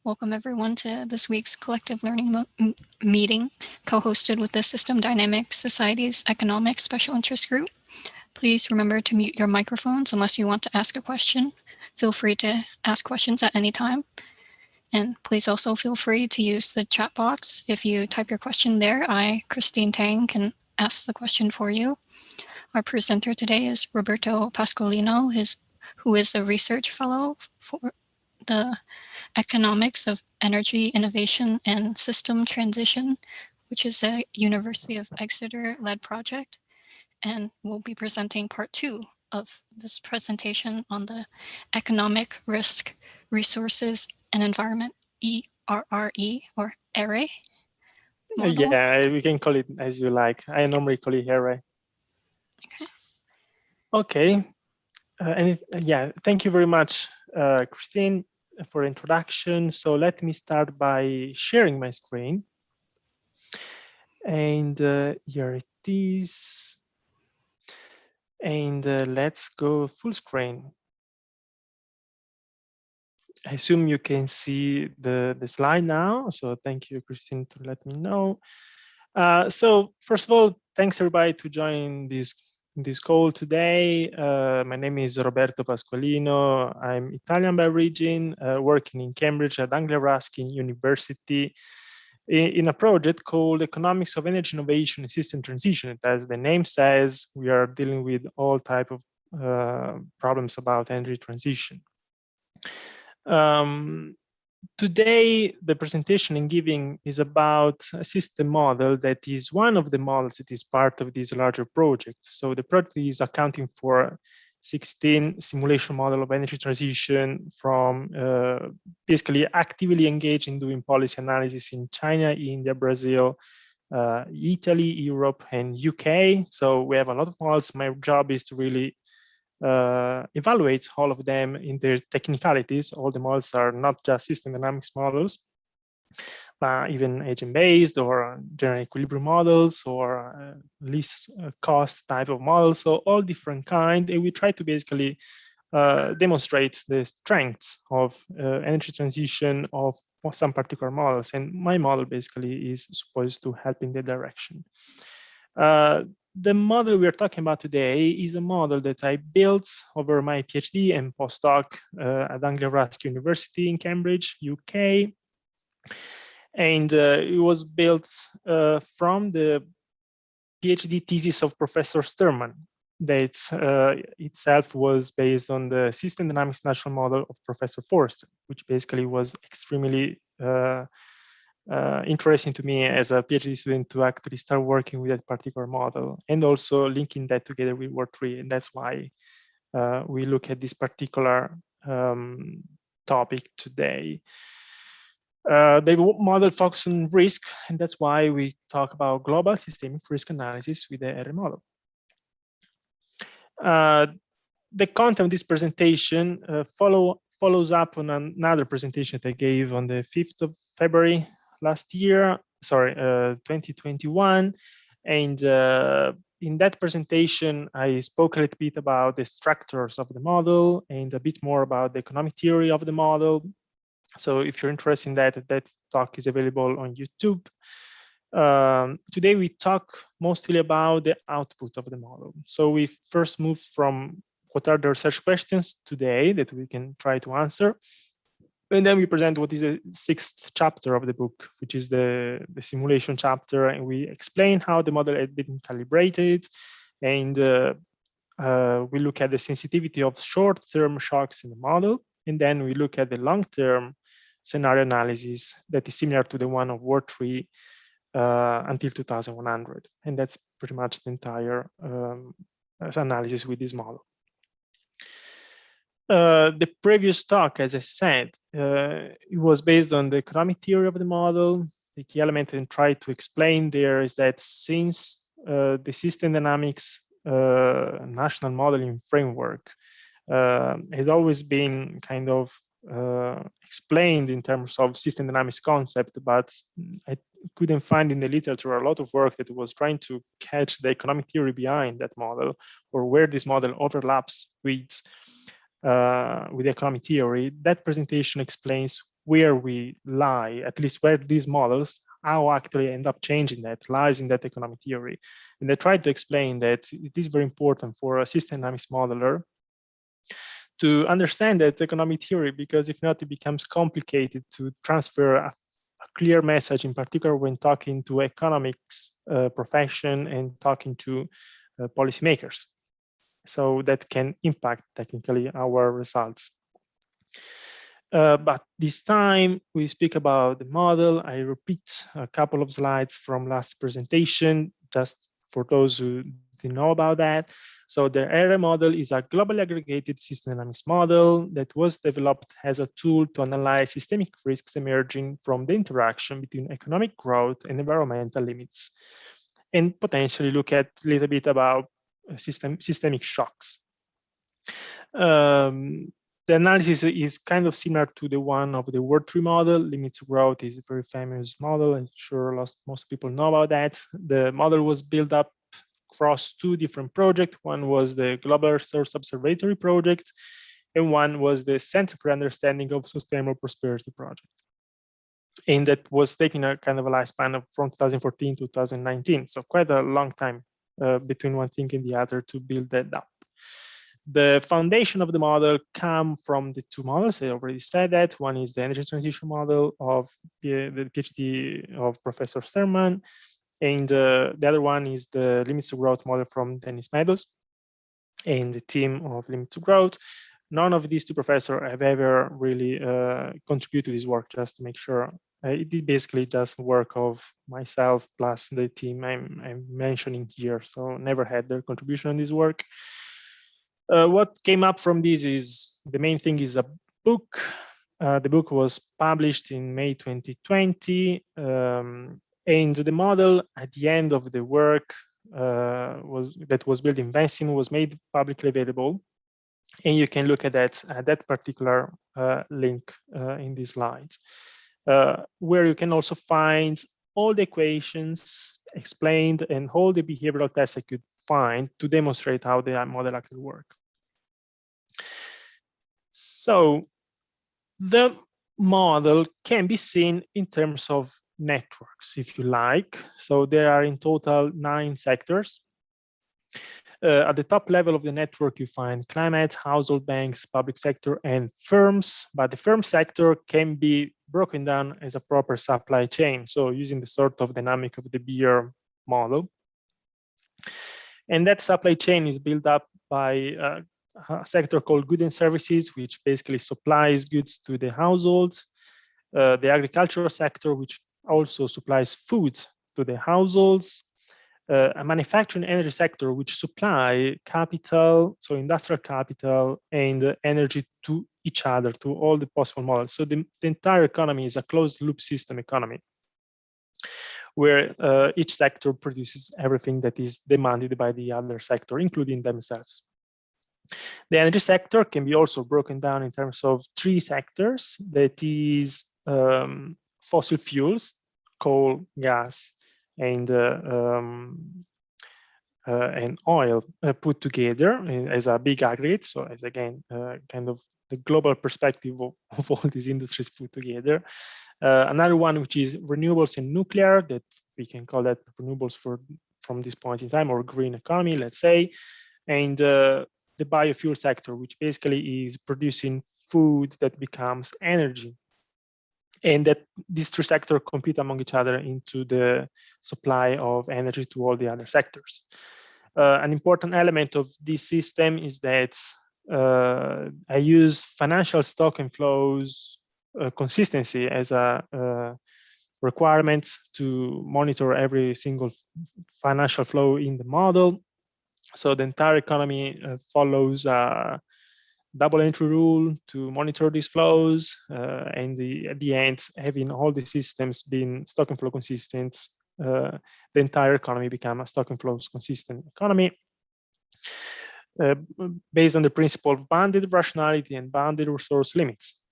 Welcome everyone to this week's collective learning meeting, co-hosted with the System Dynamics Society's Economics Special Interest Group. Please remember to mute your microphones unless you want to ask a question. Feel free to ask questions at any time. And please also feel free to use the chat box. If you type your question there, Christine Tang, can ask the question for you. Our presenter today is Roberto Pasqualino, who is a research fellow for the Economics of Energy Innovation and System Transition, which is a University of Exeter-led project. And we'll be presenting part 2 of this presentation on the Economic Risk, Resources, and Environment, ERRE, or ERRE model. Yeah, we can call it as you like. I normally call it ERRE. Okay. Thank you very much, Christine, for introduction. So let me start by sharing my screen. And here it is. And let's go full screen. I assume you can see the slide now. So thank you, Christine, to let me know. So first of all, thanks everybody to join this call today. My name is Roberto Pasqualino. I'm Italian by origin, working in Cambridge at Anglia Ruskin University in a project called Economics of Energy Innovation and System Transition. As the name says, we are dealing with all type of problems about energy transition. Today, the presentation I'm giving is about a system model that is one of the models that is part of this larger project. So the project is accounting for 16 simulation model of energy transition from basically actively engaged in doing policy analysis in China, India, Brazil, Italy, Europe, and UK. So we have a lot of models. My job is to really evaluate all of them in their technicalities. All the models are not just system dynamics models, but even agent-based or general equilibrium models or least cost type of models. So all different kind, and we try to basically demonstrate the strengths of energy transition of some particular models. And my model basically is supposed to help in that direction. The model we're talking about today is a model that I built over my PhD and postdoc at Anglia Ruskin University in Cambridge, UK. And it was built from the PhD thesis of Professor Sturman that itself was based on the system dynamics national model of Professor Forster, which basically was extremely interesting to me as a PhD student to actually start working with that particular model and also linking that together with Word3. And that's why we look at this particular topic today. The model focuses on risk, and that's why we talk about global systemic risk analysis with the ERRE model. The content of this presentation follows up on another presentation that I gave on the 5th of February last year, 2021. And in that presentation, I spoke a little bit about the structures of the model and a bit more about the economic theory of the model. So if you're interested in that, that talk is available on YouTube. Today, we talk mostly about the output of the model. So we first move from what are the research questions today that we can try to answer. And then we present what is the 6th chapter of the book, which is the simulation chapter. And we explain how the model had been calibrated. And we look at the sensitivity of short-term shocks in the model. And then we look at the long-term scenario analysis that is similar to the one of Word3 until 2100. And that's pretty much the entire analysis with this model. The previous talk, as I said, it was based on the economic theory of the model. The key element and try to explain there is that since the system dynamics national modeling framework has always been kind of explained in terms of system dynamics concept, but I couldn't find in the literature a lot of work that was trying to catch the economic theory behind that model or where this model overlaps with the economic theory. That presentation explains where we lie, at least where these models, how actually end up changing that, lies in that economic theory. And I tried to explain that it is very important for a system dynamics modeler to understand that economic theory, because if not, it becomes complicated to transfer a clear message, in particular when talking to economics profession and talking to policymakers. So that can impact technically our results. But this time we speak about the model. I repeat a couple of slides from last presentation, just for those who didn't know about that. So the ERRE model is a globally aggregated system dynamics model that was developed as a tool to analyze systemic risks emerging from the interaction between economic growth and environmental limits, and potentially look at a little bit about systemic shocks. The analysis is kind of similar to the one of the Word Tree model. Limits of growth is a very famous model. I'm sure most people know about that. The model was built up across two different projects. One was the Global Resource Observatory project, and one was the Center for Understanding of Sustainable Prosperity project. And that was taking a kind of a lifespan of from 2014 to 2019. So quite a long time between one thing and the other to build that up. The foundation of the model come from the two models. I already said that. One is the energy transition model of the PhD of Professor Sterman, and the other one is the limits of growth model from Dennis Meadows and the team of limits of growth. None of these two professors have ever really contributed to this work, just to make sure. It is basically just work of myself plus the team I'm mentioning here, so never had their contribution on this work. What came up from this is, the main thing is a book. The book was published in May 2020, and the model at the end of the work that was built in Vensim was made publicly available, and you can look at that particular link in these slides, where you can also find all the equations explained and all the behavioral tests I could find to demonstrate how the model actually works. So the model can be seen in terms of networks, if you like. So there are in total 9 sectors. At the top level of the network, you find climate, household, banks, public sector, and firms. But the firm sector can be broken down as a proper supply chain. So using the sort of dynamic of the beer model. And that supply chain is built up by a sector called goods and services, which basically supplies goods to the households. The agricultural sector, which also supplies food to the households. A manufacturing energy sector, which supply capital, so industrial capital and energy to each other, to all the possible models. So the entire economy is a closed loop system economy, where each sector produces everything that is demanded by the other sector, including themselves. The energy sector can be also broken down in terms of 3 sectors. That is fossil fuels, coal, gas, and oil put together as a big aggregate. So as again, kind of the global perspective of all these industries put together. Another one, which is renewables and nuclear, that we can call that renewables from this point in time, or green economy, let's say. And the biofuel sector, which basically is producing food that becomes energy. And that these 3 sectors compete among each other into the supply of energy to all the other sectors. An important element of this system is that I use financial stock and flows consistency as a requirement to monitor every single financial flow in the model. So the entire economy follows a double entry rule to monitor these flows, and at the end, having all the systems being stock and flow consistent, the entire economy become a stock and flows consistent economy, based on the principle of bounded rationality and bounded resource limits.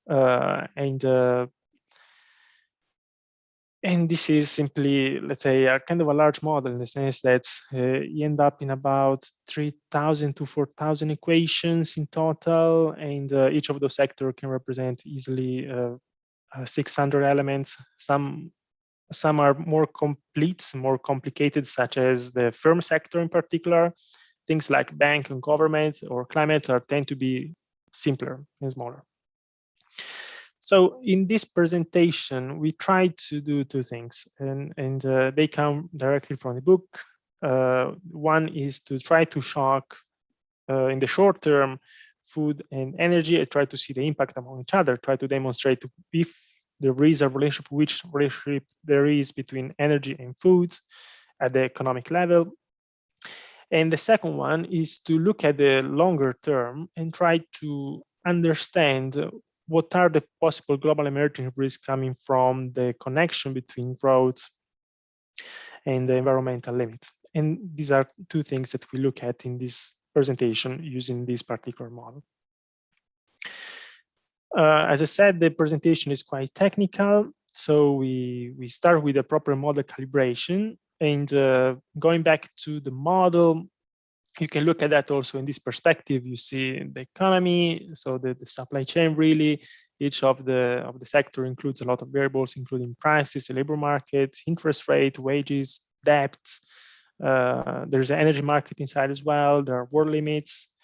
And this is simply, let's say, a kind of a large model in the sense that you end up in about 3,000 to 4,000 equations in total, and each of those sectors can represent easily 600 elements. Some are more complete, more complicated, such as the firm sector in particular. Things like bank and government or climate tend to be simpler and smaller. So in this presentation, we tried to do two things, and they come directly from the book. One is to try to shock in the short term food and energy, and try to see the impact among each other, try to demonstrate if there is a relationship, which relationship there is between energy and foods at the economic level. And the second one is to look at the longer term and try to understand what are the possible global emerging risks coming from the connection between growth and the environmental limits. And these are two things that we look at in this presentation using this particular model. As I said, the presentation is quite technical. So we start with a proper model calibration, and going back to the model, you can look at that also in this perspective. You see the economy, so the supply chain really. Each of the sector includes a lot of variables, including prices, the labor market, interest rate, wages, debts. There's an energy market inside as well. There are world limits.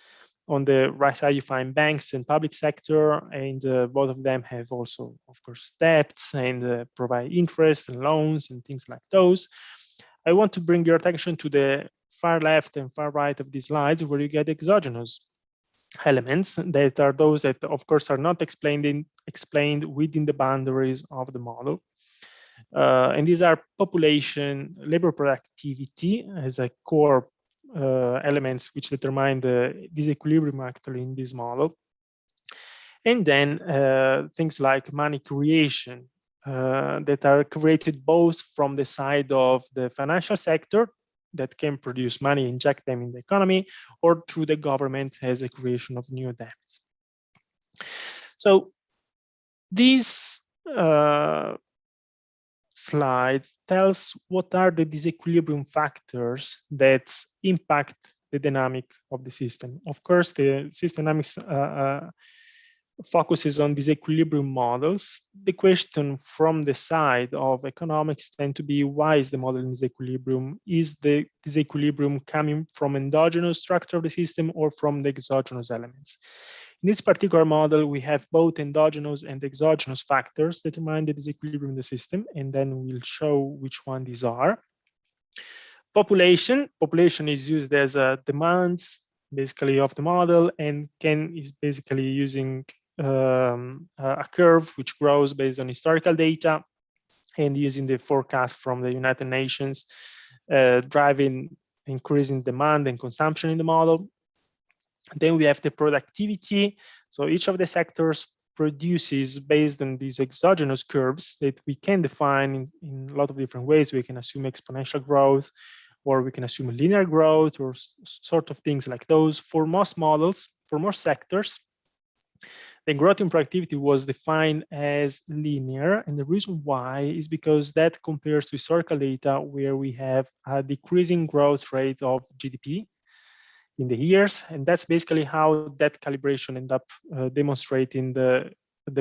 On the right side, you find banks and public sector, and both of them have also, of course, debts and provide interest and loans and things like those. I want to bring your attention to the far left and far right of these slides, where you get exogenous elements that are those that, of course, are not explained within the boundaries of the model. And these are population, labor productivity as a core elements which determine the disequilibrium actually in this model. And then things like money creation that are created both from the side of the financial sector that can produce money, inject them in the economy, or through the government as a creation of new debts. So this slide tells what are the disequilibrium factors that impact the dynamic of the system. Of course, the system dynamics focuses on disequilibrium models. The question from the side of economics tend to be, why is the model in disequilibrium? Is the disequilibrium coming from endogenous structure of the system or from the exogenous elements? In this particular model, we have both endogenous and exogenous factors that determine the disequilibrium in the system, and then we'll show which one these are. Population is used as a demand basically of the model, and is basically using a curve which grows based on historical data and using the forecast from the United Nations, driving increasing demand and consumption in the model. Then we have the productivity. So each of the sectors produces based on these exogenous curves that we can define in a lot of different ways. We can assume exponential growth, or we can assume linear growth, or sort of things like those. For most models, for most sectors, the growth in productivity was defined as linear. And the reason why is because that compares to historical data where we have a decreasing growth rate of GDP in the years. And that's basically how that calibration ended up demonstrating the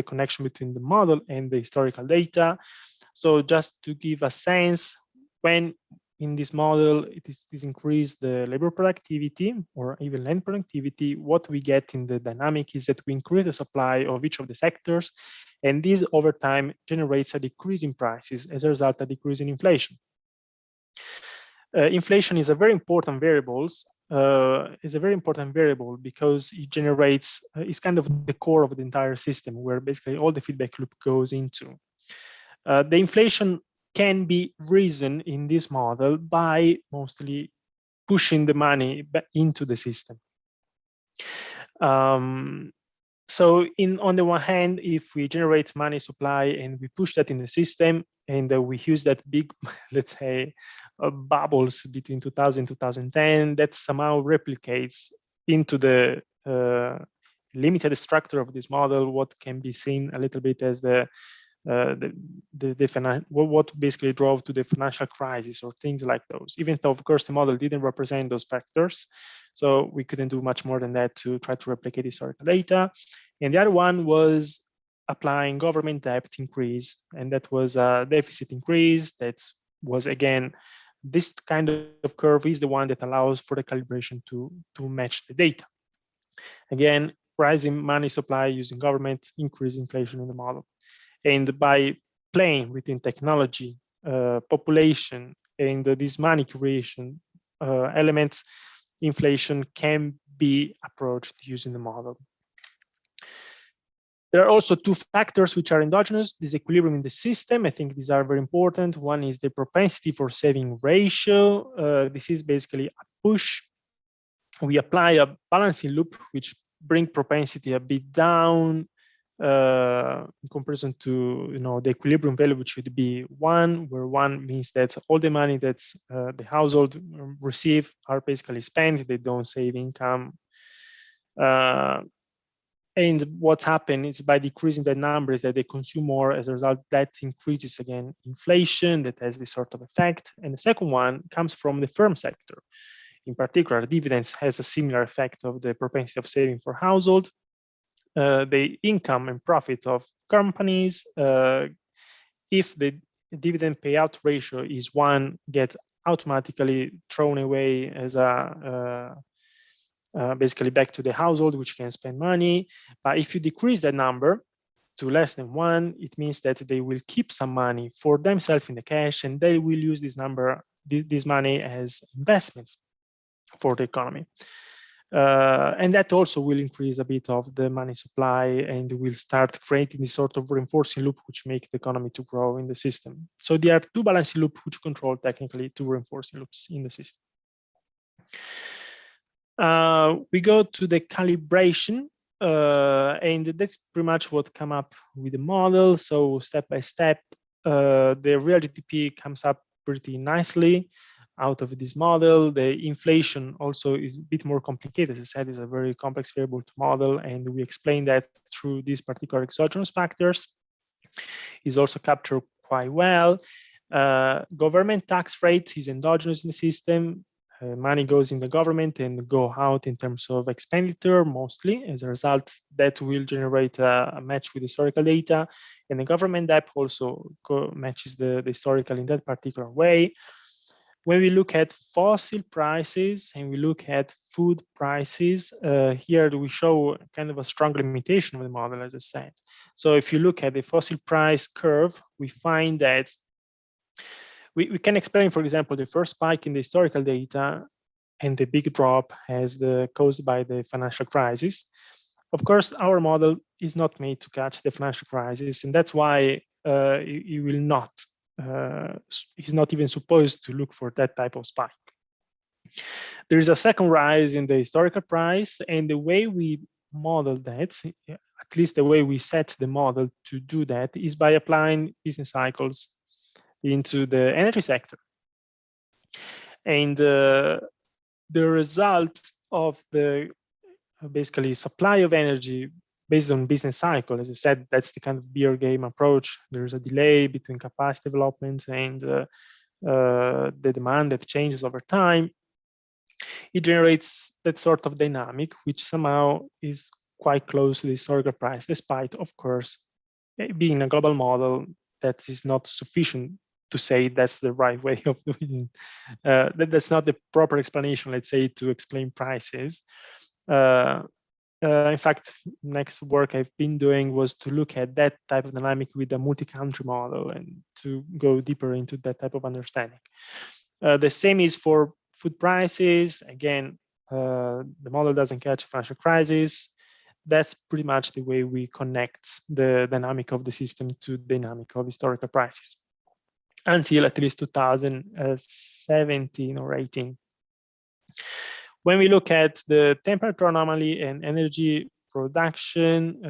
connection between the model and the historical data. So just to give a sense, when in this model, it is increase the labor productivity or even land productivity, what we get in the dynamic is that we increase the supply of each of the sectors, and this over time generates a decrease in prices as a result of decrease in inflation. Inflation is a very important variable. Because it generates, it's kind of the core of the entire system, where basically all the feedback loop goes into. The inflation can be reasoned in this model by mostly pushing the money back into the system. So on the one hand, if we generate money supply and we push that in the system, and we use that big, let's say, bubbles between 2000 and 2010, that somehow replicates into the limited structure of this model, what can be seen a little bit as what basically drove to the financial crisis or things like those, even though, of course, the model didn't represent those factors. So we couldn't do much more than that to try to replicate historical data. And the other one was applying government debt increase, and that was a deficit increase. That was, again, this kind of curve is the one that allows for the calibration to match the data. Again, rising money supply using government increase inflation in the model. And by playing within technology, population, and this money creation elements, inflation can be approached using the model. There are also two factors which are endogenous: disequilibrium in the system. I think these are very important. One is the propensity for saving ratio. This is basically a push. We apply a balancing loop which bring propensity a bit down in comparison to the equilibrium value, which should be 1, where 1 means that all the money that the household receive are basically spent. They don't save income. And what's happened is by decreasing the numbers that they consume more. As a result, that increases again inflation. That has this sort of effect. And the second one comes from the firm sector. In particular, dividends has a similar effect of the propensity of saving for household. The income and profit of companies, if the dividend payout ratio is 1, get automatically thrown away as a basically back to the household, which can spend money. But if you decrease that number to less than 1, it means that they will keep some money for themselves in the cash, and they will use this money as investments for the economy. And that also will increase a bit of the money supply, and will start creating this sort of reinforcing loop which make the economy to grow in the system. So there are two balancing loops which control technically two reinforcing loops in the system. We go to the calibration, and that's pretty much what come up with the model. So step by step, the real GDP comes up pretty nicely out of this model. The inflation also is a bit more complicated. As I said, it's a very complex variable to model, and we explain that through these particular exogenous factors. Is also captured quite well. Government tax rate is endogenous in the system. Money goes in the government and go out in terms of expenditure mostly. As a result, that will generate a match with historical data, and the government debt also matches the historical in that particular way. When we look at fossil prices and we look at food prices, here we show kind of a strong limitation of the model, as I said. So if you look at the fossil price curve, we find that we can explain, for example, the first spike in the historical data and the big drop as caused by the financial crisis. Of course, our model is not made to catch the financial crisis, and that's why it will not. He's not even supposed to look for that type of spike. There is a second rise in the historical price, and the way we model that, at least the way we set the model to do that, is by applying business cycles into the energy sector. And the result of the basically supply of energy based on business cycle, as I said, that's the kind of beer game approach. There's a delay between capacity development and the demand that changes over time. It generates that sort of dynamic, which somehow is quite close to the historical price, despite, of course, being a global model that is not sufficient to say that's the right way of doing it. That's not the proper explanation, let's say, to explain prices. In fact, next work I've been doing was to look at that type of dynamic with a multi-country model and to go deeper into that type of understanding. The same is for food prices. Again, the model doesn't catch a financial crisis. That's pretty much the way we connect the dynamic of the system to the dynamic of historical prices until at least 2017 or 18. When we look at the temperature anomaly and energy production,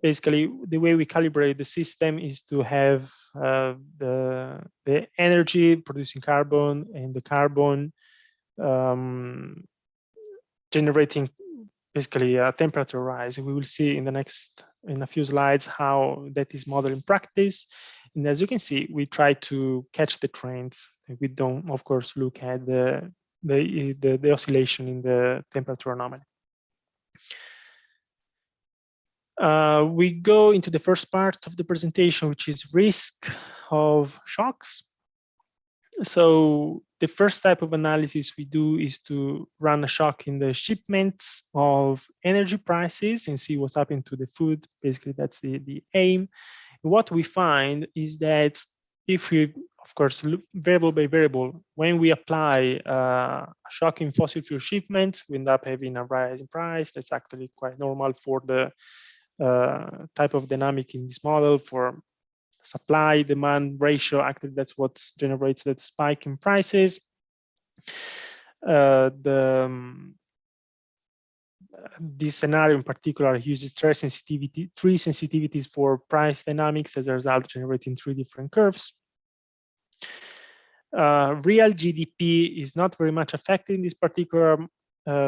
basically the way we calibrate the system is to have the energy producing carbon and the carbon generating basically a temperature rise. We will see in a few slides how that is modeled in practice. And as you can see, we try to catch the trends. We don't, of course, look at the oscillation in the temperature anomaly. We go into the first part of the presentation, which is risk of shocks. So the first type of analysis we do is to run a shock in the shipments of energy prices and see what's happening to the food. Basically, that's the aim. What we find is that if we, of course, look variable by variable, when we apply a shock in fossil fuel shipments, we end up having a rise in price. That's actually quite normal for the type of dynamic in this model. For supply demand ratio, actually that's what generates that spike in prices. This scenario in particular uses three sensitivities for price dynamics, as a result generating three different curves. Real GDP is not very much affected in this particular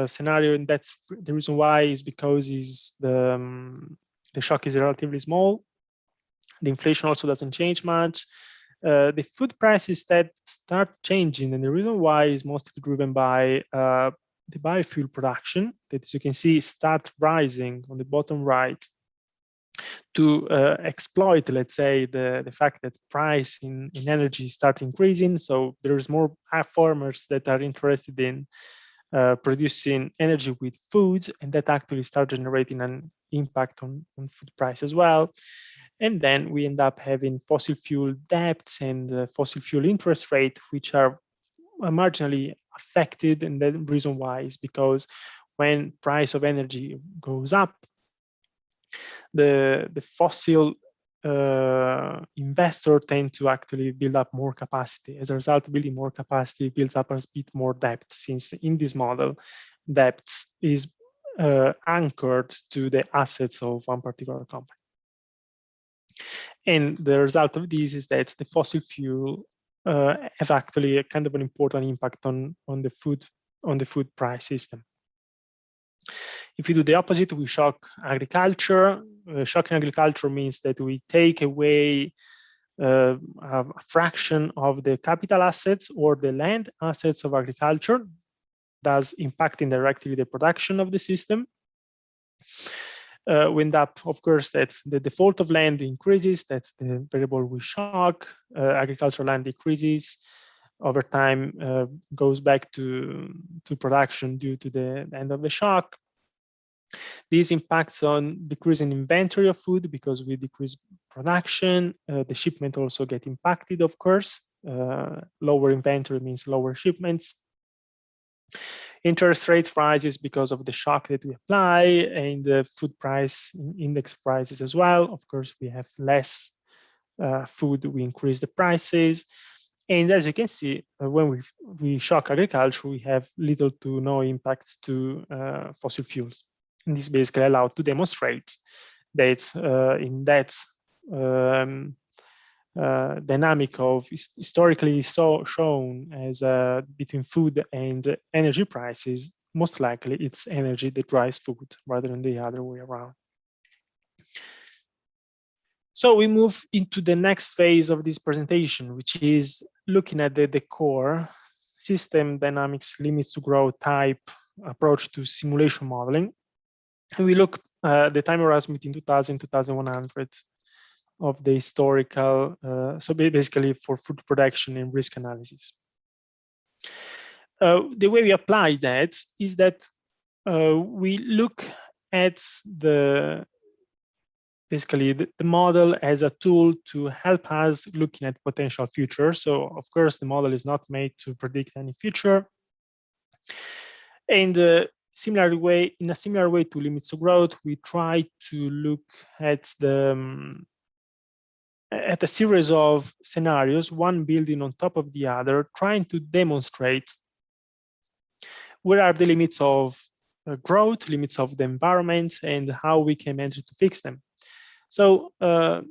scenario, and that's the reason why is because the shock is relatively small. The inflation also doesn't change much. The food prices that start changing, and the reason why is mostly driven by the biofuel production that, as you can see, start rising on the bottom right to exploit, let's say, the fact that price in energy start increasing. So there's more farmers that are interested in producing energy with foods, and that actually start generating an impact on food price as well. And then we end up having fossil fuel debts and fossil fuel interest rate, which are marginally affected. And the reason why is because when price of energy goes up, the fossil investor tend to actually build up more capacity. As a result, building more capacity builds up a bit more debt, since in this model, debt is anchored to the assets of one particular company. And the result of this is that the fossil fuel have actually a kind of an important impact on the food price system. If we do the opposite, we shock agriculture. Shocking agriculture means that we take away a fraction of the capital assets or the land assets of agriculture, thus impacting directly the production of the system. We end up, of course, that the default of land increases. That's the variable we shock. Agricultural land decreases over time, goes back to production due to the end of the shock. This impacts on decreasing inventory of food because we decrease production. The shipment also get impacted, of course. Lower inventory means lower shipments. Interest rates rises because of the shock that we apply, and the food price index rises as well. Of course, we have less food, we increase the prices. And as you can see, when we shock agriculture, we have little to no impact to fossil fuels. And this basically allowed to demonstrate that in that dynamic of historically shown as between food and energy prices, most likely it's energy that drives food rather than the other way around. So we move into the next phase of this presentation, which is looking at the core system dynamics limits to growth type approach to simulation modeling. And we look at the time horizon between 2000 and 2100 of the historical, so basically for food production and risk analysis. The way we apply that is that we look at basically the model as a tool to help us looking at potential future. So of course, the model is not made to predict any future. And in a similar way to limits of growth, we try to look at a series of scenarios, one building on top of the other, trying to demonstrate where are the limits of growth, limits of the environment, and how we can manage to fix them. So the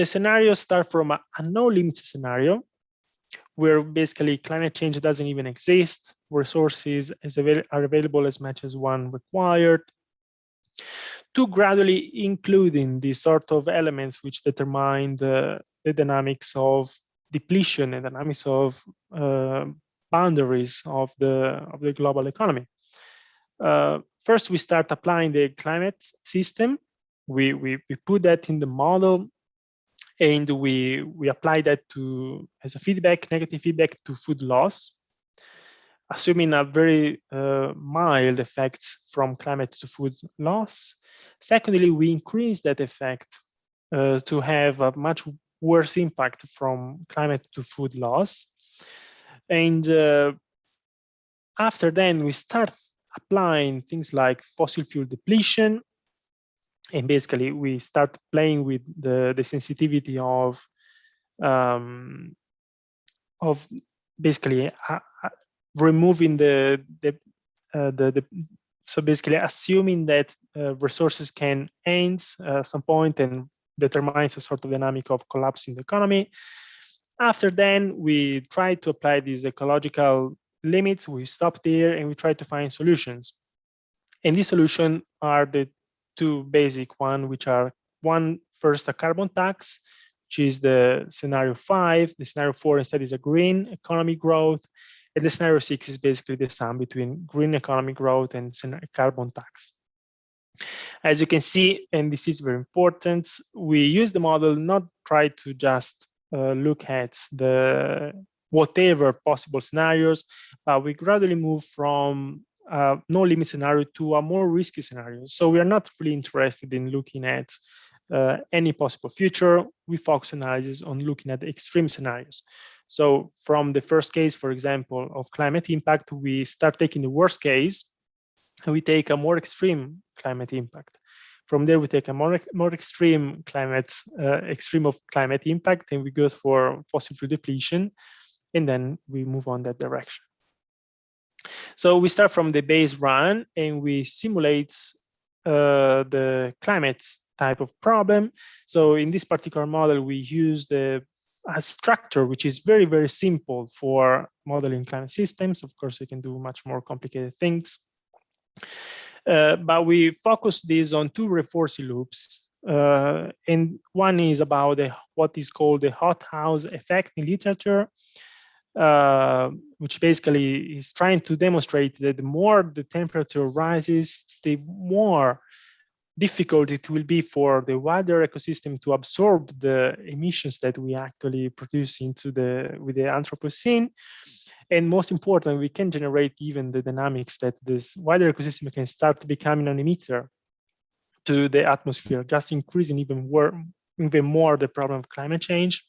scenarios start from a no limits scenario, where basically climate change doesn't even exist, resources are available as much as one required, to gradually including these sort of elements which determine the dynamics of depletion and dynamics of boundaries of the global economy. First, we start applying the climate system. we put that in the model, and we apply that to as a feedback, negative feedback to food loss, assuming a very mild effect from climate to food loss. Secondly, we increase that effect to have a much worse impact from climate to food loss. And after then, we start applying things like fossil fuel depletion. And basically, we start playing with the sensitivity of basically removing so basically assuming that resources can end some point and determines a sort of dynamic of collapse in the economy. After then, we try to apply these ecological limits. We stop there and we try to find solutions. And these solutions are the two basic ones, which are one, first, a carbon tax, which is the scenario 5. The scenario 4 instead is a green economy growth. And the scenario 6 is basically the sum between green economy growth and carbon tax. As you can see, and this is very important, we use the model not try to just look at the whatever possible scenarios, but we gradually move from no limit scenario to a more risky scenario. So we are not really interested in looking at any possible future. We focus analysis on looking at the extreme scenarios. So from the first case, for example, of climate impact, we start taking the worst case, and we take a more extreme climate impact. From there, we take a more extreme extreme of climate impact, and we go for fossil fuel depletion, and then we move on that direction. So we start from the base run, and we simulate the climate type of problem. So in this particular model, we use a structure which is very, very simple for modeling climate systems. Of course, you can do much more complicated things. But we focus this on two reinforcing loops. And one is about what is called the hothouse effect in literature, which basically is trying to demonstrate that the more the temperature rises, the more difficult it will be for the wider ecosystem to absorb the emissions that we actually produce with the Anthropocene. And most important, we can generate even the dynamics that this wider ecosystem can start becoming an emitter to the atmosphere, just increasing even more the problem of climate change.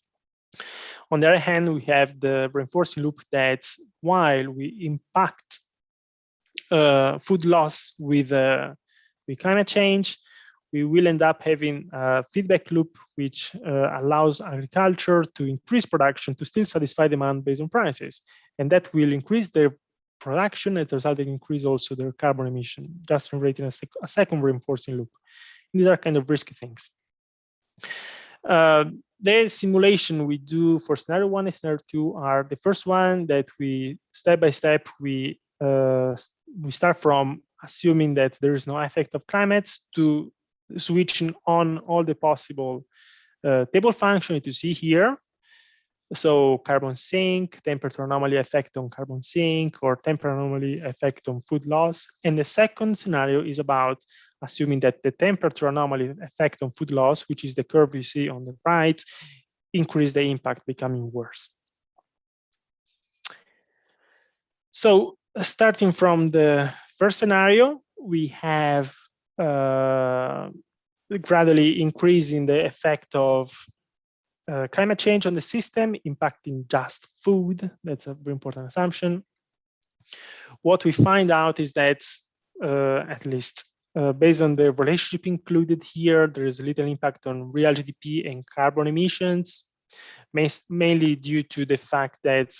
On the other hand, we have the reinforcing loop that while we impact food loss with climate change, we will end up having a feedback loop which allows agriculture to increase production to still satisfy demand based on prices. And that will increase their production, as a result, they increase also their carbon emission, just generating a second reinforcing loop. And these are kind of risky things. The simulation we do for scenario 1 and scenario 2 are the first one that we step by step we start from assuming that there is no effect of climate to switching on all the possible table functions that you see here. So carbon sink, temperature anomaly effect on carbon sink, or temperature anomaly effect on food loss. And the second scenario is about assuming that the temperature anomaly effect on food loss, which is the curve you see on the right, increase the impact becoming worse. So starting from the first scenario, we have gradually increasing the effect of climate change on the system, impacting just food. That's a very important assumption. What we find out is that, at least based on the relationship included here, there is a little impact on real GDP and carbon emissions, mainly due to the fact that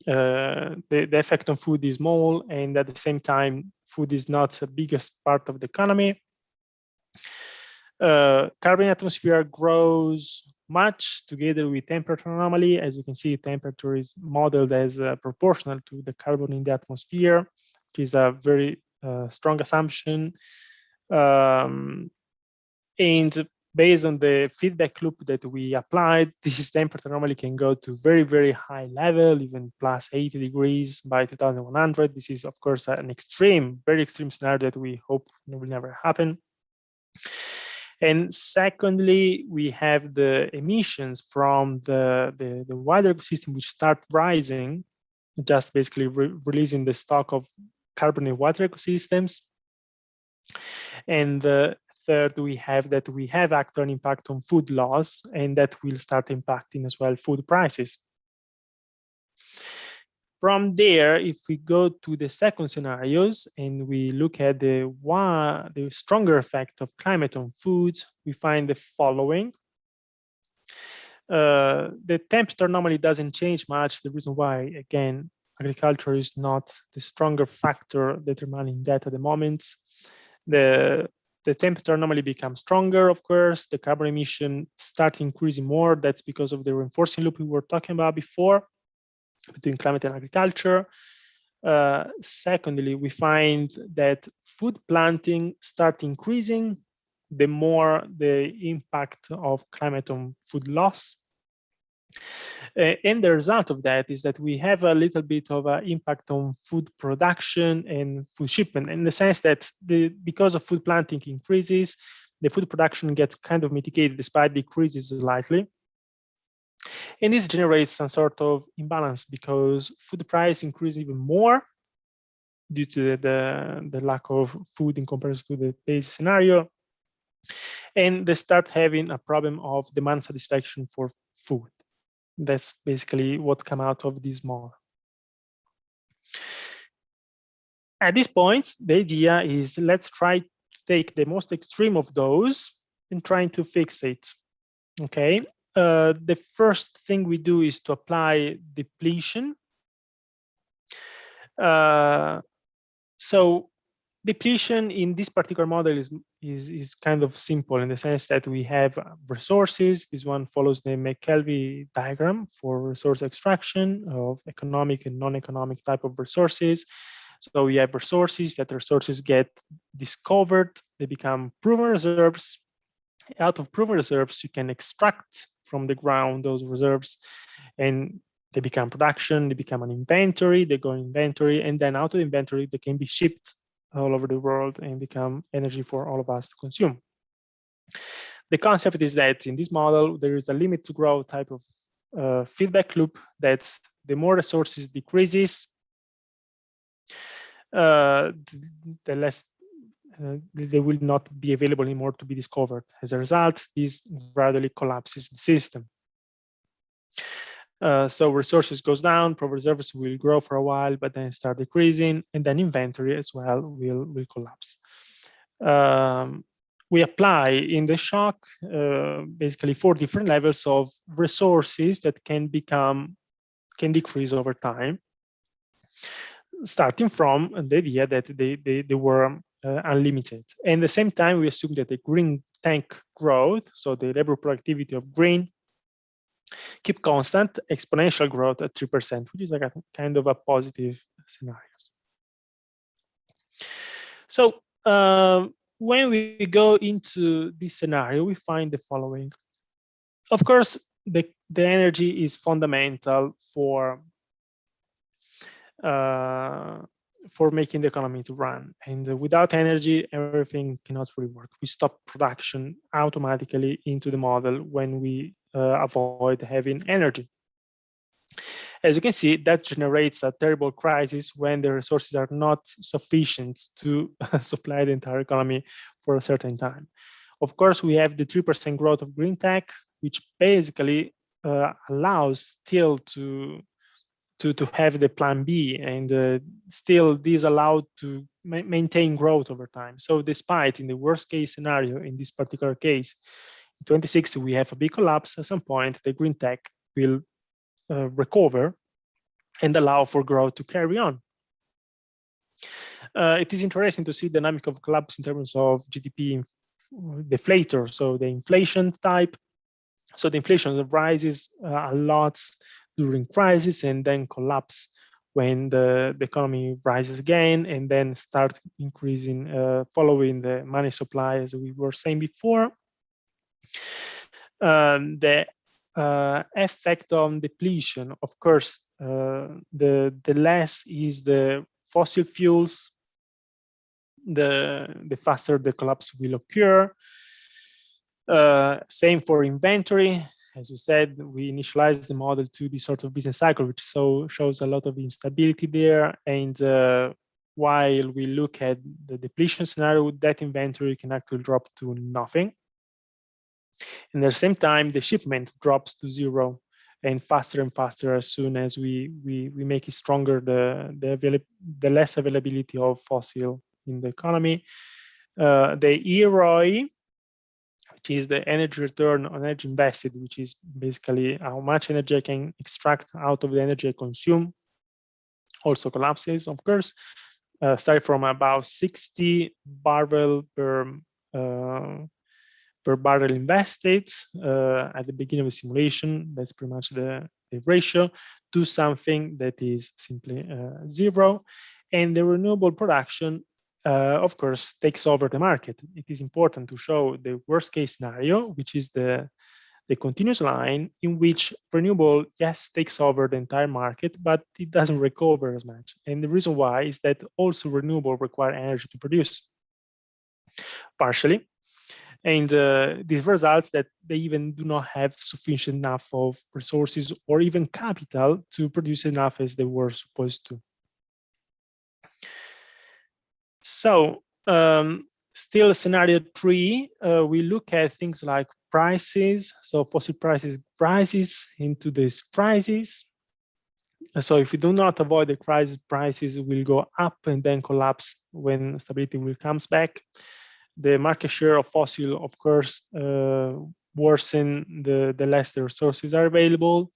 the effect on food is small, and at the same time, food is not the biggest part of the economy. Carbon atmosphere grows much together with temperature anomaly. As you can see, temperature is modeled as proportional to the carbon in the atmosphere, which is a very strong assumption. And based on the feedback loop that we applied, this temperature anomaly can go to very, very high level, even plus 80 degrees by 2100. This is, of course, an extreme, very extreme scenario that we hope will never happen. And secondly, we have the emissions from the wider ecosystem, which start rising, just basically releasing the stock of carbon in water ecosystems. And third, we have actual impact on food loss, and that will start impacting as well food prices. From there, if we go to the second scenarios and we look at the stronger effect of climate on foods, we find the following. The temperature normally doesn't change much. The reason why, again, agriculture is not the stronger factor determining that at the moment. The temperature normally becomes stronger, of course. The carbon emission starts increasing more. That's because of the reinforcing loop we were talking about before between climate and agriculture. Secondly, we find that food planting starts increasing the more the impact of climate on food loss. And the result of that is that we have a little bit of an impact on food production and food shipment, in the sense that because of food planting increases, the food production gets kind of mitigated despite decreases slightly. And this generates some sort of imbalance because food price increases even more due to the lack of food in comparison to the base scenario. And they start having a problem of demand satisfaction for food. That's basically what came out of this model. At this point, the idea is let's try to take the most extreme of those and trying to fix it. Okay. The first thing we do is to apply depletion. So depletion in this particular model is kind of simple in the sense that we have resources. This one follows the McKelvey diagram for resource extraction of economic and non-economic type of resources. So we have resources, that resources get discovered, they become proven reserves. Out of proven reserves, you can extract from the ground those reserves, and they become production, they become an inventory, they go inventory, and then out of inventory, they can be shipped all over the world and become energy for all of us to consume. The concept is that in this model, there is a limit to growth type of feedback loop, that the more resources decreases, the less they will not be available anymore to be discovered. As a result, this gradually collapses the system. So resources goes down, proven reserves will grow for a while, but then start decreasing, and then inventory as well will collapse. We apply in the shock basically 4 different levels of resources that can decrease over time, starting from the idea that they were unlimited. And at the same time, we assume that the green tank growth, so the labor productivity of green, keep constant exponential growth at 3%, which is like a kind of a positive scenario. So when we go into this scenario, we find the following. Of course, the energy is fundamental for making the economy to run. And without energy, everything cannot really work. We stop production automatically into the model when we avoid having energy. As you can see, that generates a terrible crisis when the resources are not sufficient to supply the entire economy for a certain time. Of course, we have the 3% growth of green tech, which basically allows still to have the plan B, and still this allowed to maintain growth over time. So despite in the worst case scenario, in this particular case, in 2060, we have a big collapse. At some point, the green tech will recover and allow for growth to carry on. It is interesting to see the dynamic of collapse in terms of GDP deflator, so the inflation type. So the inflation rises a lot during crisis and then collapse when the economy rises again, and then start increasing following the money supply, as we were saying before. The effect on depletion, of course, the less is the fossil fuels, the faster the collapse will occur. Same for inventory. As you said, we initialized the model to this sort of business cycle, which shows a lot of instability there. And while we look at the depletion scenario, that inventory can actually drop to nothing. And at the same time, the shipment drops to zero and faster as soon as we make it stronger, the less availability of fossil in the economy. The ERRE, which is the energy return on energy invested, which is basically how much energy I can extract out of the energy I consume, also collapses, of course. Start from about 60 barrel per barrel invested at the beginning of the simulation. That's pretty much the ratio, to something that is simply zero. And the renewable production, of course, takes over the market. It is important to show the worst case scenario, which is the continuous line in which renewable, yes, takes over the entire market, but it doesn't recover as much. And the reason why is that also renewable require energy to produce, partially. And this results that they even do not have sufficient enough of resources or even capital to produce enough as they were supposed to. So still scenario 3, we look at things like prices. So fossil prices rises into this crisis. So if we do not avoid the crisis, prices will go up and then collapse when stability will comes back. The market share of fossil, of course, worsen the less the resources are available.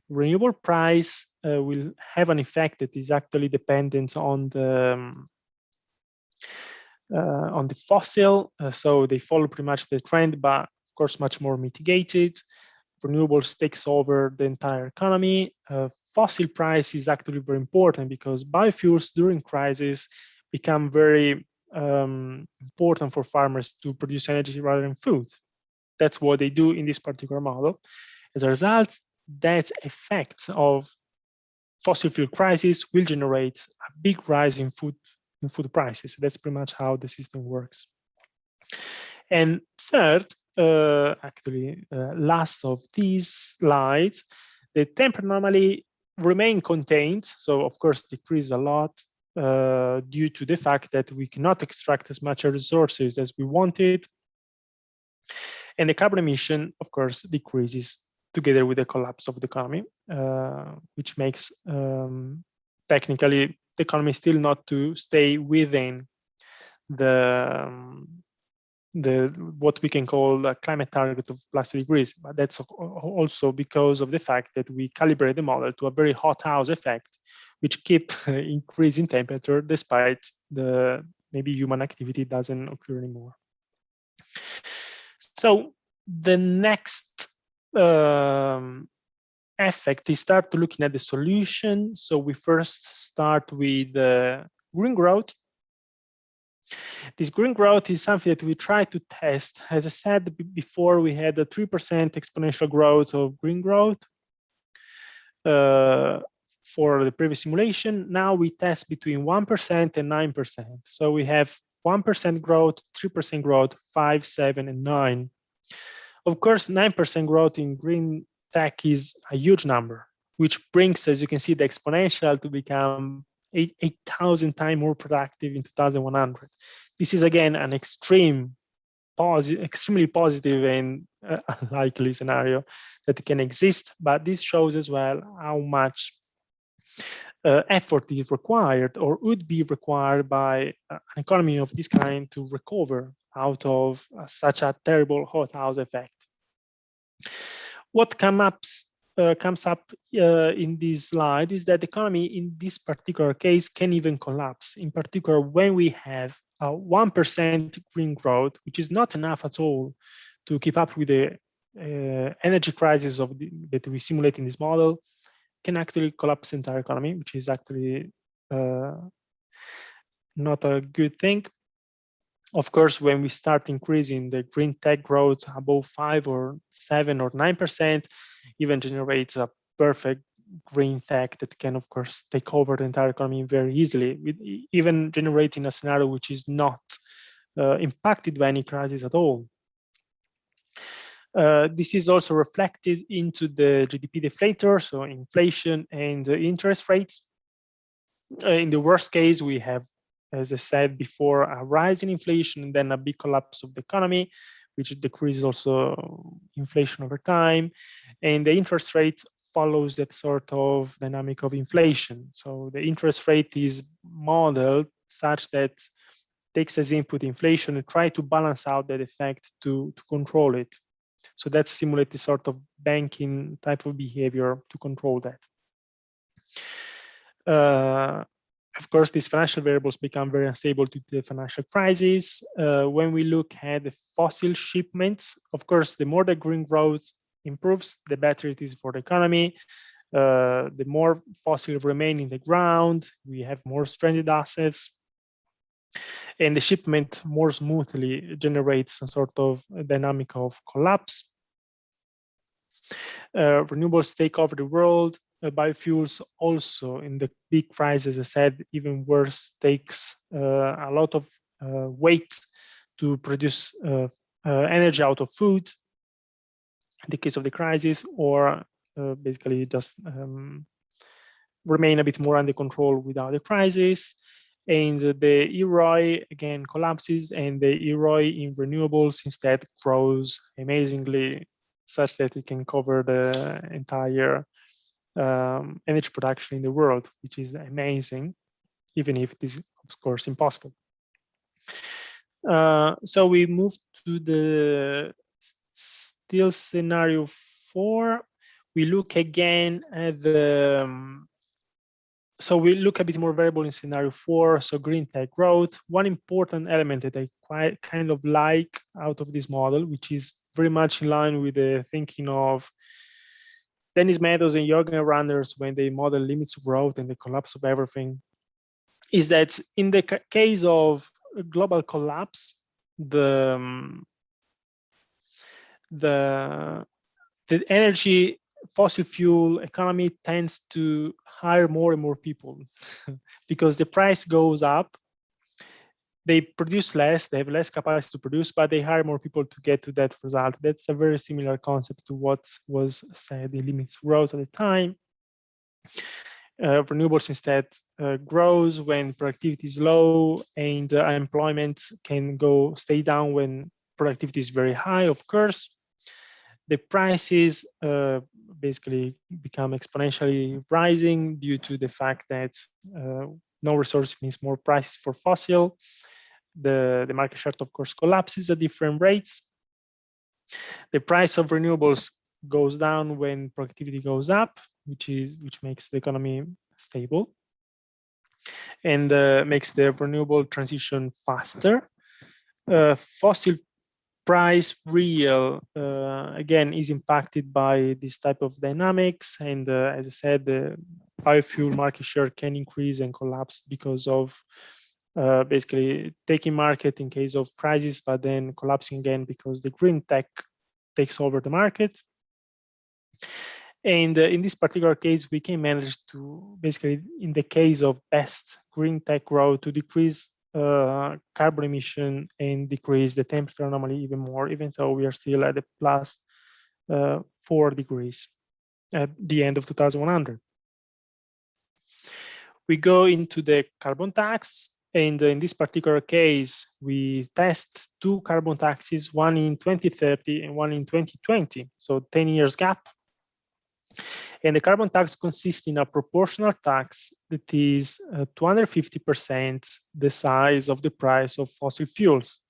Renewable price will have an effect that is actually dependent on the fossil, so they follow pretty much the trend, but of course much more mitigated. Renewables takes over the entire economy. Fossil price is actually very important because biofuels during crisis become very important for farmers to produce energy rather than food. That's what they do in this particular model. As a result, that effect of fossil fuel crisis will generate a big rise in food prices. That's pretty much how the system works. And third, last of these slides, the temper normally remain contained. So of course, decrease a lot due to the fact that we cannot extract as much resources as we wanted. And the carbon emission, of course, decreases together with the collapse of the economy, which makes technically the economy still not to stay within the what we can call the climate target of +2 degrees. But that's also because of the fact that we calibrate the model to a very hot house effect, which keep increasing temperature despite the maybe human activity doesn't occur anymore. So the next effect is start to looking at the solution. So we first start with green growth. This green growth is something that we try to test. As I said before, we had a 3% exponential growth of green growth for the previous simulation. Now we test between 1% and 9%. So we have 1% growth, 3% growth, 5, 7, and 9. Of course, 9% growth in green tech is a huge number, which brings, as you can see, the exponential to become 8,000 times more productive in 2100. This is again an extremely positive and unlikely scenario that can exist, but this shows as well how much effort is required or would be required by an economy of this kind to recover out of such a terrible hothouse effect. What comes up in this slide is that the economy in this particular case can even collapse, in particular when we have a 1% green growth, which is not enough at all to keep up with the energy crisis that we simulate in this model, can actually collapse the entire economy, which is actually not a good thing. Of course, when we start increasing the green tech growth above 5 or 7 or 9%, even generates a perfect green tech that can, of course, take over the entire economy very easily, with even generating a scenario which is not impacted by any crisis at all. This is also reflected into the GDP deflator, so inflation and interest rates. In the worst case, we have, as I said before, a rise in inflation and then a big collapse of the economy, which decreases also inflation over time. And the interest rate follows that sort of dynamic of inflation. So the interest rate is modeled such that takes as input inflation and try to balance out that effect to control it. So that simulates the sort of banking type of behavior to control that. Of course, these financial variables become very unstable due to the financial crisis. When we look at the fossil shipments, of course, the more the green growth improves, the better it is for the economy. The more fossil remain in the ground, we have more stranded assets. And the shipment more smoothly generates some sort of dynamic of collapse. Renewables take over the world. Biofuels also in the big crisis, as I said, even worse, takes a lot of weight to produce energy out of food in the case of the crisis, or basically just remain a bit more under control without the crisis. And the ERRE again collapses, and the ERRE in renewables instead grows amazingly, such that it can cover the entire energy production in the world, which is amazing, even if it is, of course, impossible. So we move to the still scenario 4. We look again at the so we look a bit more variable in scenario 4, so green tech growth. One important element that I quite kind of like out of this model, which is very much in line with the thinking of Dennis Meadows and Jürgen Randers when they model limits of growth and the collapse of everything, is that in the case of global collapse, the energy fossil fuel economy tends to hire more and more people because the price goes up. They produce less, they have less capacity to produce, but they hire more people to get to that result. That's a very similar concept to what was said in limits of growth at the time. Renewables instead grows when productivity is low, and employment can stay down when productivity is very high, of course. The prices basically become exponentially rising due to the fact that no resource means more prices for fossil. The market share, of course, collapses at different rates. The price of renewables goes down when productivity goes up, which makes the economy stable and makes the renewable transition faster. Fossil price real again is impacted by this type of dynamics, and as I said, the biofuel market share can increase and collapse because of basically taking market in case of crisis, but then collapsing again because the green tech takes over the market. And in this particular case, we can manage to basically, in the case of best green tech growth, to decrease carbon emission and decrease the temperature anomaly even more, even though we are still at the plus 4 degrees at the end of 2100. We go into the carbon tax, and in this particular case, we test 2 carbon taxes, one in 2030 and one in 2020, so 10 years gap. And the carbon tax consists in a proportional tax that is 250% the size of the price of fossil fuels.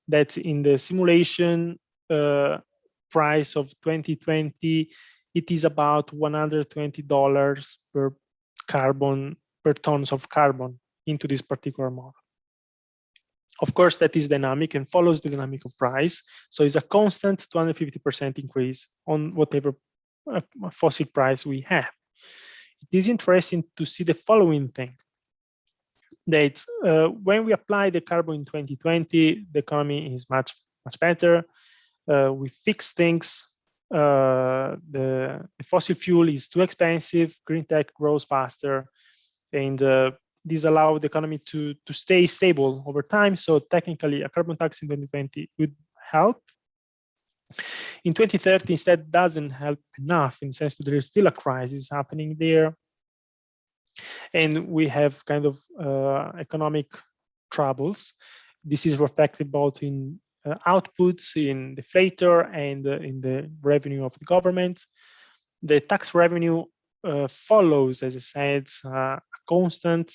That's in the simulation price of 2020, it is about $120 per tons of carbon into this particular model. Of course, that is dynamic and follows the dynamic of price. So it's a constant 250% increase on whatever fossil price we have. It is interesting to see the following thing, that when we apply the carbon in 2020, the economy is much better. We fix things. The fossil fuel is too expensive. Green tech grows faster, and these allow the economy to stay stable over time. So technically, a carbon tax in 2020 would help. In 2030, instead, doesn't help enough in the sense that there is still a crisis happening there. And we have kind of economic troubles. This is reflected both in outputs, in deflator, and in the revenue of the government. The tax revenue follows, as I said, a constant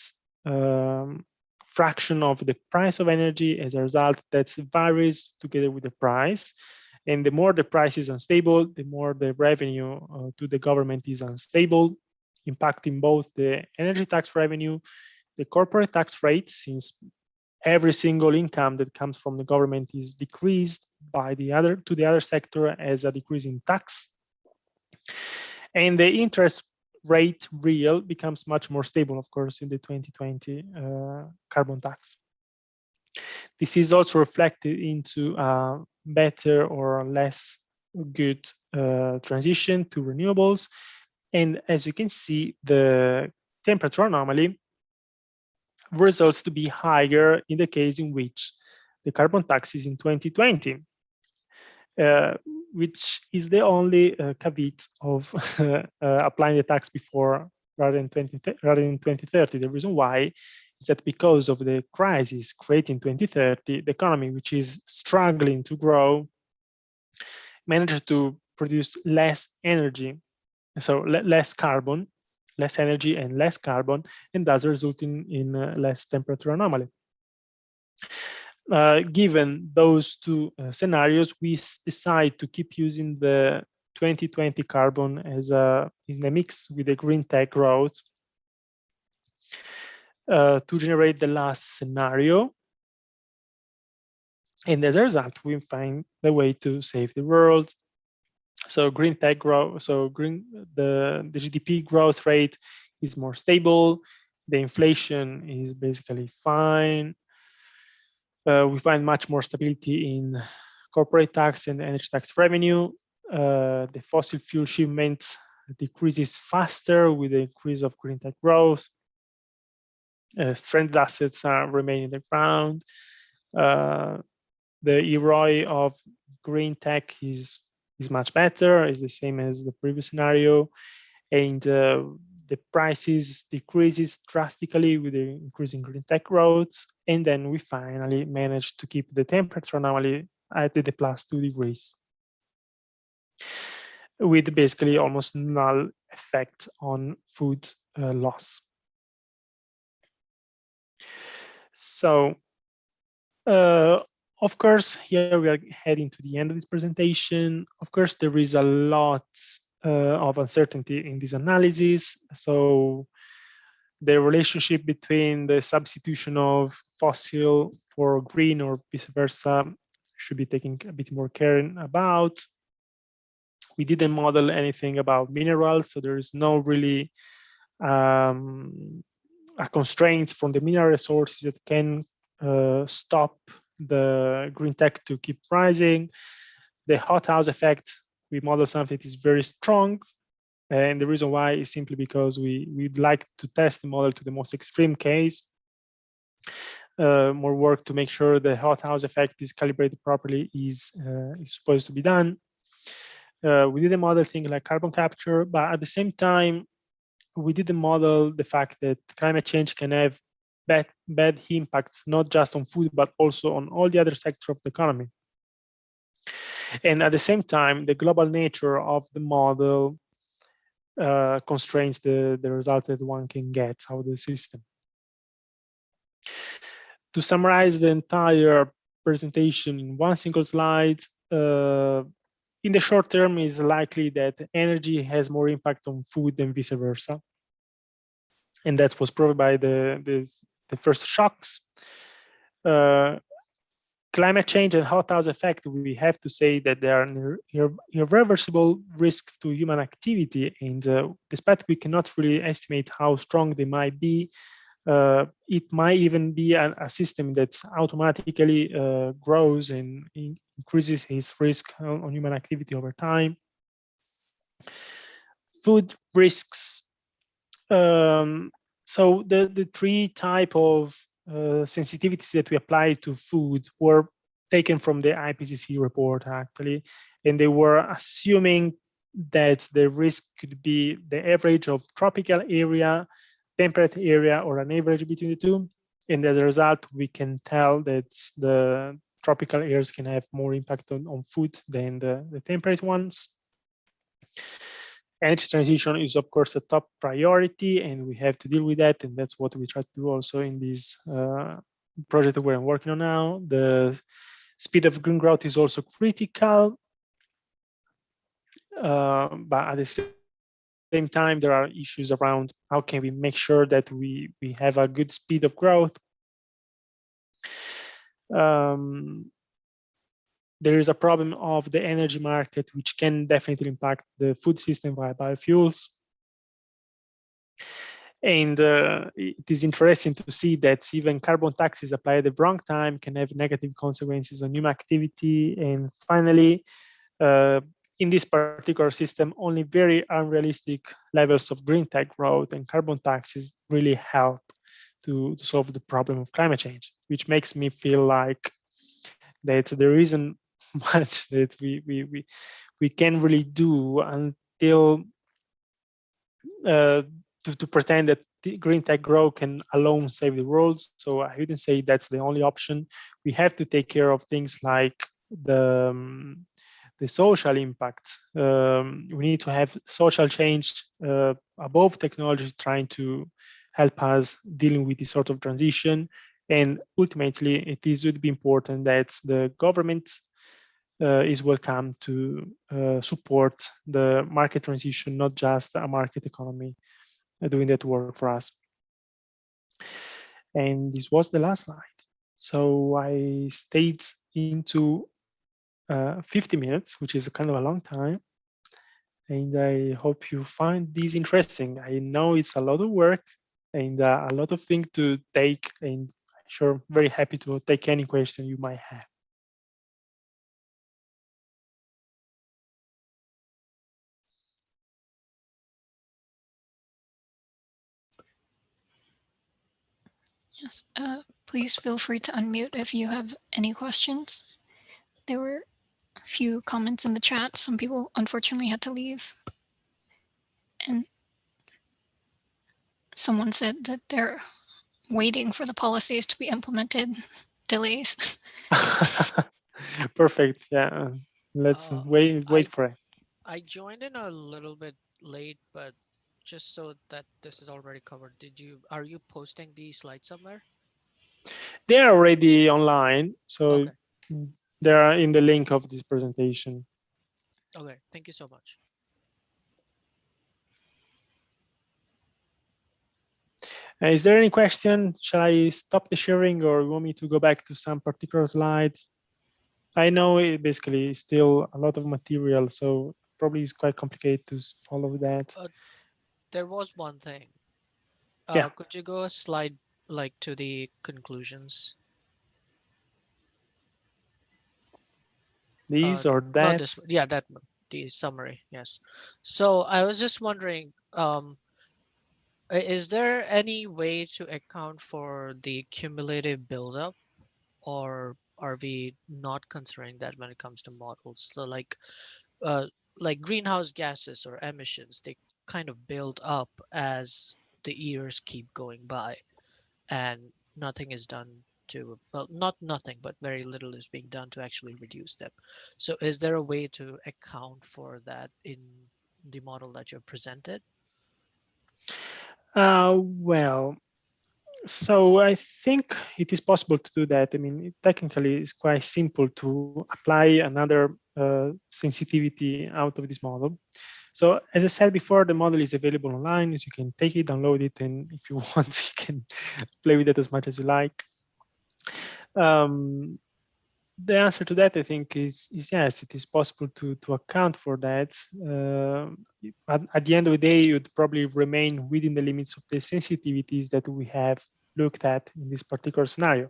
fraction of the price of energy. As a result, that varies together with the price. And the more the price is unstable, the more the revenue to the government is unstable, impacting both the energy tax revenue, the corporate tax rate, since every single income that comes from the government is decreased by the other sector as a decrease in tax. And the interest rate real becomes much more stable, of course, in the 2020 carbon tax. This is also reflected into a better or less good transition to renewables. And as you can see, the temperature anomaly results to be higher in the case in which the carbon tax is in 2020, which is the only caveat of applying the tax before rather than 2030. The reason why is that because of the crisis created in 2030, the economy, which is struggling to grow, managed to produce less energy, so less carbon, less energy and less carbon, and thus resulting in less temperature anomaly. Given those two scenarios, we decide to keep using the 2020 carbon as in a mix with the green tech growth to generate the last scenario. And as a result, we find the way to save the world. So green tech growth, so the GDP growth rate is more stable. The inflation is basically fine. We find much more stability in corporate tax and energy tax revenue. The fossil fuel shipments decreases faster with the increase of green tech growth. Stranded assets remain in the ground. The ERRE of green tech is much better, is the same as the previous scenario, and the prices decreases drastically with the increasing green tech growth, and then we finally managed to keep the temperature anomaly at the +2 degrees, with basically almost null effect on food loss. So, of course, here we are heading to the end of this presentation. Of course, there is a lot of uncertainty in this analysis. So the relationship between the substitution of fossil for green or vice versa should be taken a bit more care about. We didn't model anything about minerals, so there is no really a constraints from the mineral resources that can stop the green tech to keep rising. The hothouse effect, we model something that is very strong. And the reason why is simply because we'd like to test the model to the most extreme case. More work to make sure the hothouse effect is calibrated properly is supposed to be done. We did a model thing like carbon capture, but at the same time, we didn't model the fact that climate change can have bad impacts, not just on food, but also on all the other sectors of the economy. And at the same time, the global nature of the model constrains the result that one can get out of the system. To summarize the entire presentation in one single slide, in the short term, it's likely that energy has more impact on food than vice versa. And that was proved by the first shocks. Climate change and hothouse effect, we have to say that they are irreversible risks to human activity. And despite we cannot really estimate how strong they might be, it might even be a system that automatically grows and increases its risk on human activity over time. Food risks. So the three type of sensitivities that we applied to food were taken from the IPCC report, actually. and they were assuming that the risk could be the average of tropical area, temperate area, or an average between the two. And as a result, we can tell that the tropical areas can have more impact on food than the temperate ones. Energy transition is, of course, a top priority, and we have to deal with that. And that's what we try to do also in this project that we're working on now. The speed of green growth is also critical. But at the same time, there are issues around how can we make sure that we have a good speed of growth. There is a problem of the energy market, which can definitely impact the food system via biofuels. And it is interesting to see that even carbon taxes applied at the wrong time can have negative consequences on human activity. And finally, in this particular system, only very unrealistic levels of green tech growth and carbon taxes really help to solve the problem of climate change, which makes me feel like that there isn't much that we can really do until to pretend that green tech growth can alone save the world. So I wouldn't say that's the only option. We have to take care of things like the social impact. We need to have social change above technology trying to help us dealing with this sort of transition. And ultimately, would be important that the government is welcome to support the market transition, not just a market economy doing that work for us. And this was the last slide. So I stayed into 50 minutes, which is kind of a long time. And I hope you find this interesting. I know it's a lot of work and a lot of things to take, and I'm sure very happy to take any question you might have. Yes, please feel free to unmute if you have any questions. There were a few comments in the chat. Some people unfortunately had to leave. And someone said that they're waiting for the policies to be implemented. Delays. Perfect. Yeah. Let's wait for it. I joined in a little bit late, but just so that this is already covered, are you posting the slides somewhere? They are already online, so okay. they are in the link of this presentation. Okay, thank you so much. Is there any question? Shall I stop the sharing, or you want me to go back to some particular slides? I know it basically is still a lot of material, so probably it's quite complicated to follow that. There was one thing. Yeah. Could you go a slide like to the conclusions? These or that? Not this. Yeah, that one. The summary. Yes. So I was just wondering, is there any way to account for the cumulative buildup, or are we not considering that when it comes to models? So like greenhouse gases or emissions, they kind of build up as the years keep going by, and nothing is done to, well, not nothing, but very little is being done to actually reduce them. So is there a way to account for that in the model that you've presented? Well, so I think it is possible to do that. I mean, technically, it's quite simple to apply another sensitivity out of this model. So as I said before, the model is available online, so you can take it, download it, and if you want, you can play with it as much as you like. The answer to that, I think, is yes, it is possible to account for that. At the end of the day, it would probably remain within the limits of the sensitivities that we have looked at in this particular scenario.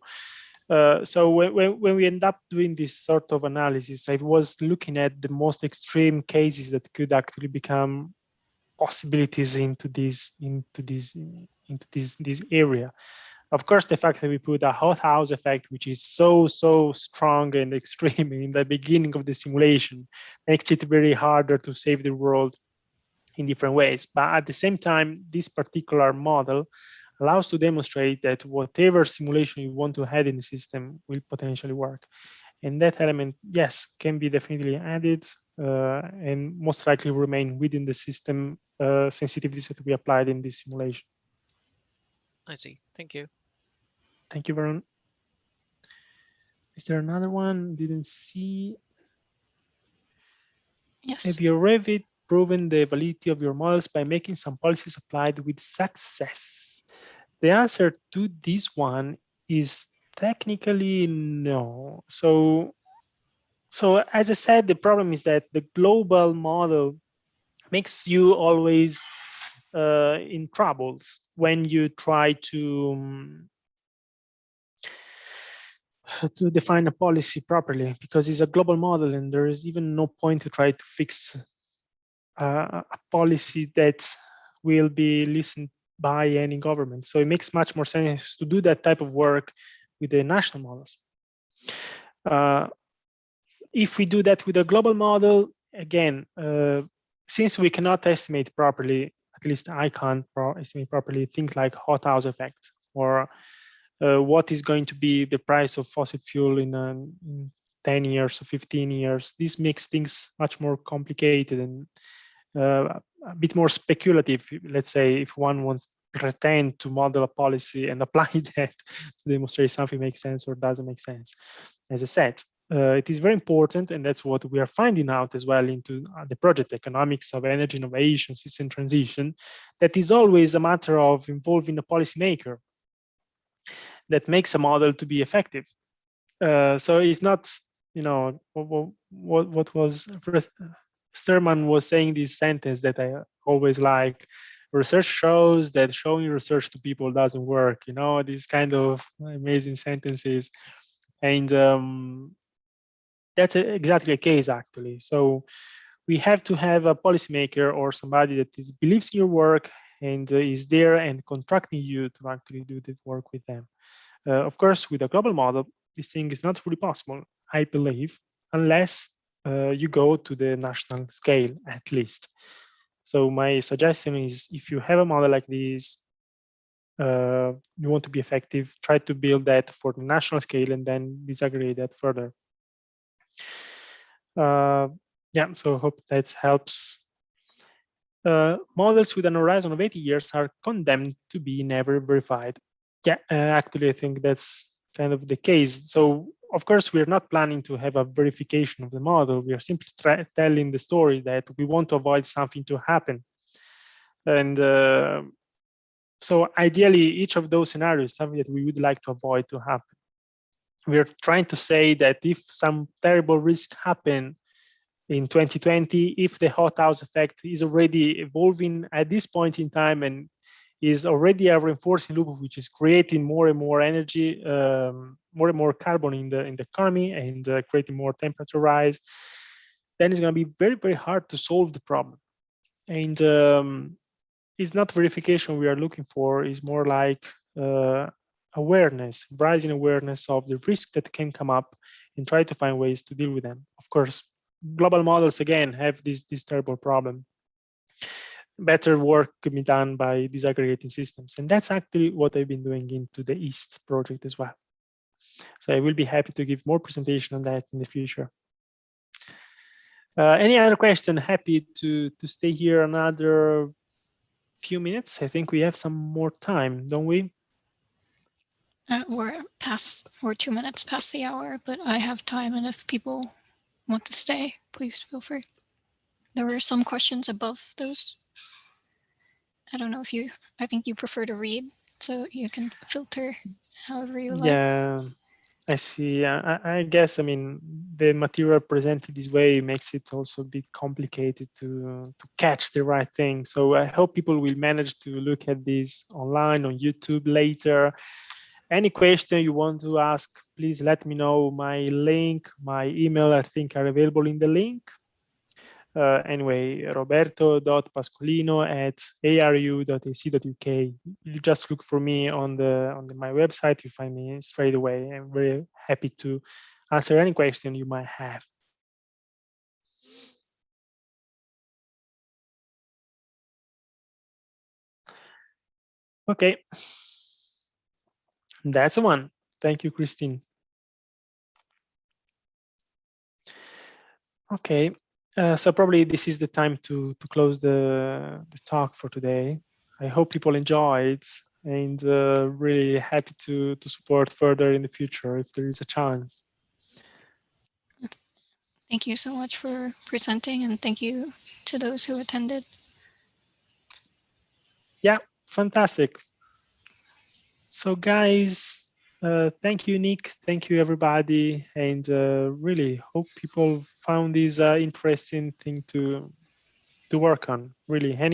So when we end up doing this sort of analysis, I was looking at the most extreme cases that could actually become possibilities into this area. Of course, the fact that we put a hothouse effect, which is so strong and extreme in the beginning of the simulation, makes it very harder to save the world in different ways. But at the same time, this particular model allows to demonstrate that whatever simulation you want to add in the system will potentially work. And that element, yes, can be definitely added and most likely remain within the system sensitivities that we applied in this simulation. I see. Thank you. Thank you, Varun. Is there another one? Didn't see. Yes. Have you already proven the validity of your models by making some policies applied with success? The answer to this one is technically no. So as I said, the problem is that the global model makes you always in troubles when you try to define a policy properly, because it's a global model and there is even no point to try to fix a policy that will be listened by any government. So it makes much more sense to do that type of work with the national models. If we do that with a global model, again, since we cannot estimate properly, at least I can't estimate properly things like hothouse effect or what is going to be the price of fossil fuel in 10 years or 15 years. This makes things much more complicated and a bit more speculative, let's say, if one wants to pretend to model a policy and apply that to demonstrate something makes sense or doesn't make sense. As I said, it is very important, and that's what we are finding out as well into the project economics of energy innovation, system transition, that is always a matter of involving a policymaker that makes a model to be effective. So it's not, what was Sterman was saying this sentence that I always like: research shows that showing research to people doesn't work. These kind of amazing sentences, and that's exactly the case actually. So we have to have a policymaker or somebody that believes in your work and is there and contracting you to actually do the work with them. Of course, with a global model, this thing is not really possible, I believe, unless you go to the national scale at least. So my suggestion is, if you have a model like this, you want to be effective, try to build that for the national scale and then disaggregate that further. Yeah, so I hope that helps. Models with an horizon of 80 years are condemned to be never verified. Yeah, actually, I think that's kind of the case. So, of course, we're not planning to have a verification of the model. We are simply telling the story that we want to avoid something to happen. And so ideally, each of those scenarios is something that we would like to avoid to happen. We're trying to say that if some terrible risk happen in 2020, if the hothouse effect is already evolving at this point in time and is already a reinforcing loop which is creating more and more energy, more and more carbon in the economy, and creating more temperature rise, then it's going to be very, very hard to solve the problem. And it's not verification we are looking for, is more like awareness, rising awareness of the risk that can come up and try to find ways to deal with them. Of course, global models, again, have this terrible problem. Better work can be done by disaggregating systems. And that's actually what I've been doing into the EAST project as well. So I will be happy to give more presentation on that in the future. Any other question? Happy to stay here another few minutes. I think we have some more time, don't we? We're 2 minutes past the hour, but I have time, and if people want to stay, please feel free. There were some questions above those. I don't know if I think you prefer to read, so you can filter however you like. Yeah, I see. I guess, I mean, the material presented this way makes it also a bit complicated to catch the right thing. So I hope people will manage to look at this online on YouTube later. Any question you want to ask, please let me know. My link, my email, I think, are available in the link. Anyway, roberto.pasqualino@arru.ac.uk. You just look for me on my website. You find me straight away. I'm very happy to answer any question you might have. Okay, that's one. Thank you, Christine. Okay, so probably this is the time to close the talk for today. I hope people enjoyed and really happy to support further in the future if there is a chance. Thank you so much for presenting, and thank you to those who attended. Yeah, fantastic. So guys, thank you, Nick. Thank you, everybody. And really hope people found this interesting thing to work on. Really, any